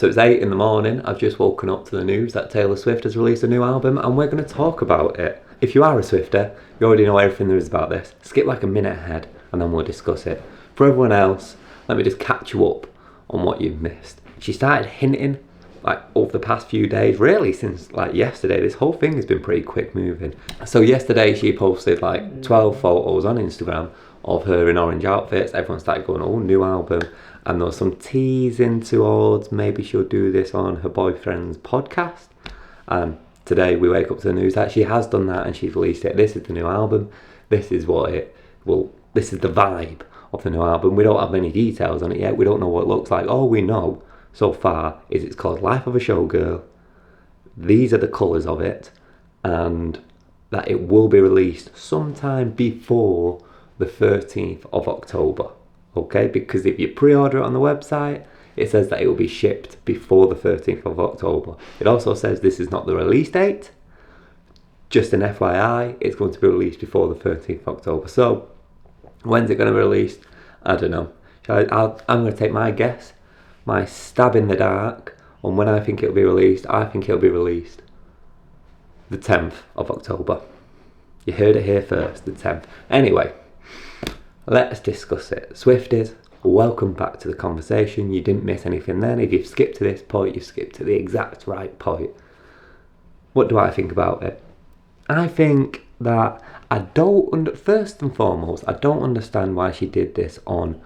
So it's 8 in the morning. I've just woken up to the news that Taylor Swift has released a new album, and we're going to talk about it. If you are a Swifter, you already know everything there is about this. Skip like a minute ahead and then we'll discuss it. For everyone else, let me just catch you up on what you've missed. She started hinting like over the past few days, really since like yesterday. This whole thing has been pretty quick moving. So yesterday she posted like 12 photos on Instagram of her in orange outfits. Everyone started going, oh, new album. And there was some teasing towards maybe she'll do this on her boyfriend's podcast. And today we wake up to the news that she has done that and she's released it. This is the new album. This is this is the vibe of the new album. We don't have any details on it yet. We don't know what it looks like. All we know so far is it's called Life of a Showgirl. These are the colours of it. And that it will be released sometime before the 13th of October. Okay, because if you pre-order it on the website, it says that it will be shipped before the 13th of October. It also says this is not the release date. Just an FYI, it's going to be released before the 13th of October. So, when's it going to be released? I don't know. I'm going to take my guess, my stab in the dark, on when I think it'll be released. I think it'll be released the 10th of October. You heard it here first, the 10th. Anyway, let's discuss it. Swifties, welcome back to the conversation. You didn't miss anything then. If you've skipped to this point, you've skipped to the exact right point. What do I think about it? I think that first and foremost, I don't understand why she did this on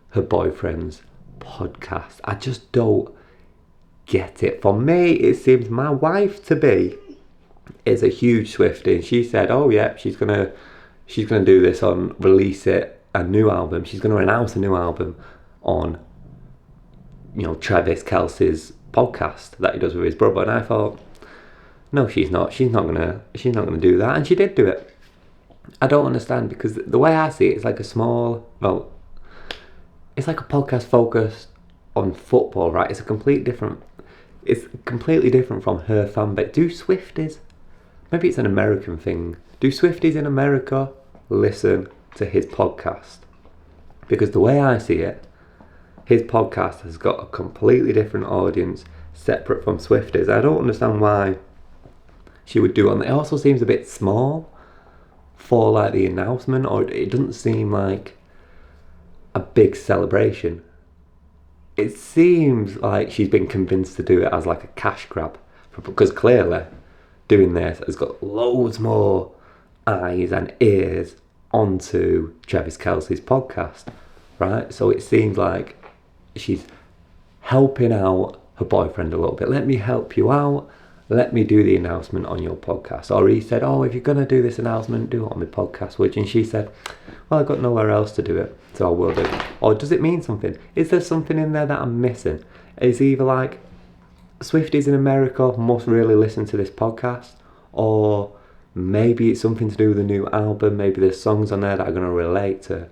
her boyfriend's podcast. I just don't get it. For me, it seems my wife-to-be is a huge Swiftie. And she said, oh yeah, she's gonna do this on release it. A new album. She's going to announce a new album on, Travis Kelce's podcast that he does with his brother. And I thought, no, she's not. She's not gonna do that. And she did do it. I don't understand, because the way I see it, it's like it's like a podcast focused on football, right? It's completely different from her fan base. Do Swifties? Maybe it's an American thing. Do Swifties in America listen to his podcast? Because the way I see it, his podcast has got a completely different audience separate from Swifties. I don't understand why she would do it. It also seems a bit small for like the announcement, or it doesn't seem like a big celebration. It seems like she's been convinced to do it as like a cash grab, because clearly doing this has got loads more eyes and ears onto Travis Kelce's podcast, right? So it seems like she's helping out her boyfriend a little bit. Let me help you out. Let me do the announcement on your podcast. Or he said, oh, if you're going to do this announcement, do it on my podcast, would you? And she said, well, I've got nowhere else to do it, so I will do it. Or does it mean something? Is there something in there that I'm missing? Is either like Swifties in America must really listen to this podcast, or maybe it's something to do with the new album. Maybe there's songs on there that are going to relate to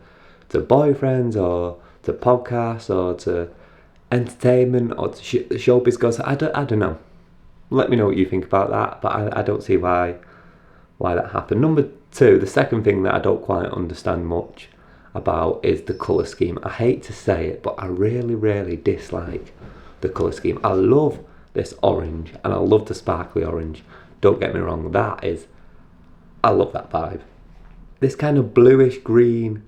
boyfriends, or to podcasts, or to entertainment, or to showbiz gossip. I don't know. Let me know what you think about that. But I don't see why that happened. Number two, the second thing that I don't quite understand much about is the colour scheme. I hate to say it, but I really, really dislike the colour scheme. I love this orange, and I love the sparkly orange. Don't get me wrong, I love that vibe. This kind of bluish green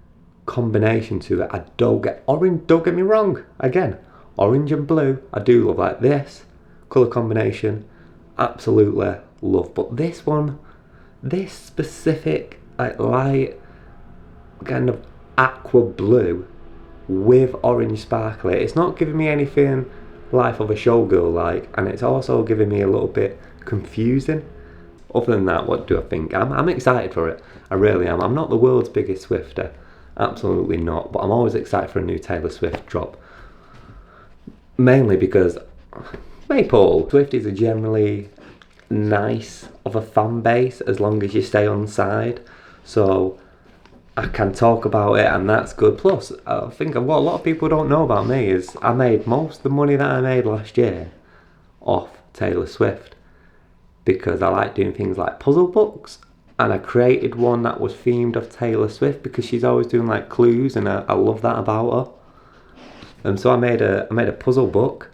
combination to it, I don't get. Orange, don't get me wrong, again, orange and blue, I do love. Like this colour combination, absolutely love. But this one, this specific like light kind of aqua blue with orange sparkly, it's not giving me anything Life of a Showgirl like, and it's also giving me a little bit confusing. Other than that, what do I think? I'm excited for it. I really am. I'm not the world's biggest Swifter. Absolutely not. But I'm always excited for a new Taylor Swift drop. Mainly because Maypole Swifties are generally nice of a fan base as long as you stay on side. So I can talk about it, and that's good. Plus, I think what a lot of people don't know about me is I made most of the money that I made last year off Taylor Swift, because I like doing things like puzzle books, and I created one that was themed of Taylor Swift because she's always doing like clues, and I love that about her. And so I made a puzzle book,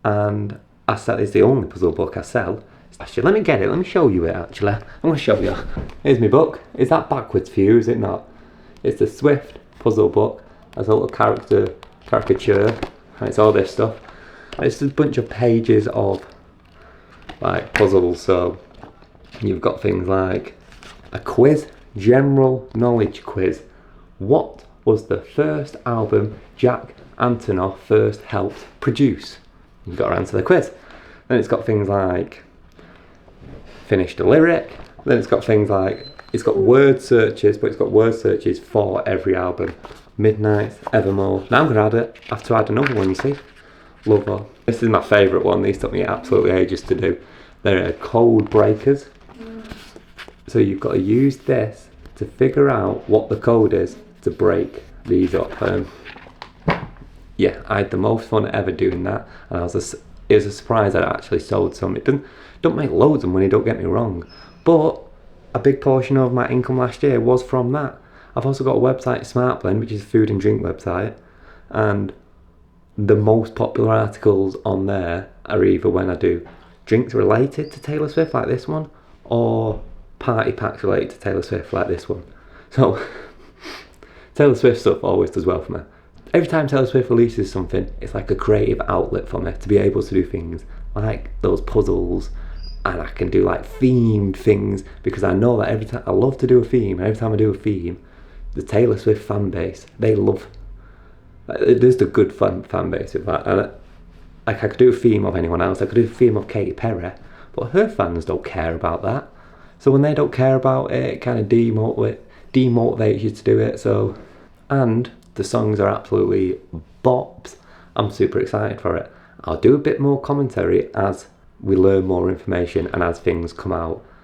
and I sell. It's the only puzzle book I sell. Actually, let me get it. Let me show you it. Actually, I'm going to show you. Here's my book. Is that backwards for you? Is it not? It's the Swift puzzle book. There's a little caricature, and it's all this stuff. And it's just a bunch of pages of like puzzles. So you've got things like a quiz, general knowledge quiz. What was the first album Jack Antonoff first helped produce? You've got to answer the quiz. Then it's got things like finish the lyric. Then it's got things like, it's got word searches, but it's got word searches for every album. Midnight, Evermore. Now I'm going to have to add another one, you see. Lover. This is my favourite one. These took me absolutely ages to do. They're code breakers. So you've got to use this to figure out what the code is to break these up. Yeah, I had the most fun ever doing that, and it was a surprise that I actually sold some. It don't make loads of money, don't get me wrong, but a big portion of my income last year was from that. I've also got a website, SmartBlend, which is a food and drink website, and the most popular articles on there are either when I do drinks related to Taylor Swift, like this one, or party packs related to Taylor Swift, like this one. So Taylor Swift stuff always does well for me. Every time Taylor Swift releases something, it's like a creative outlet for me to be able to do things like those puzzles, and I can do like themed things, because I know that every time I love to do a theme, and every time I do a theme, the Taylor Swift fan base, they love, there's the good fan base with that. And like I could do a theme of anyone else, I could do a theme of Katy Perry, but her fans don't care about that. So when they don't care about it, it kind of demotivates you to do it. So, and the songs are absolutely bops. I'm super excited for it. I'll do a bit more commentary as we learn more information and as things come out.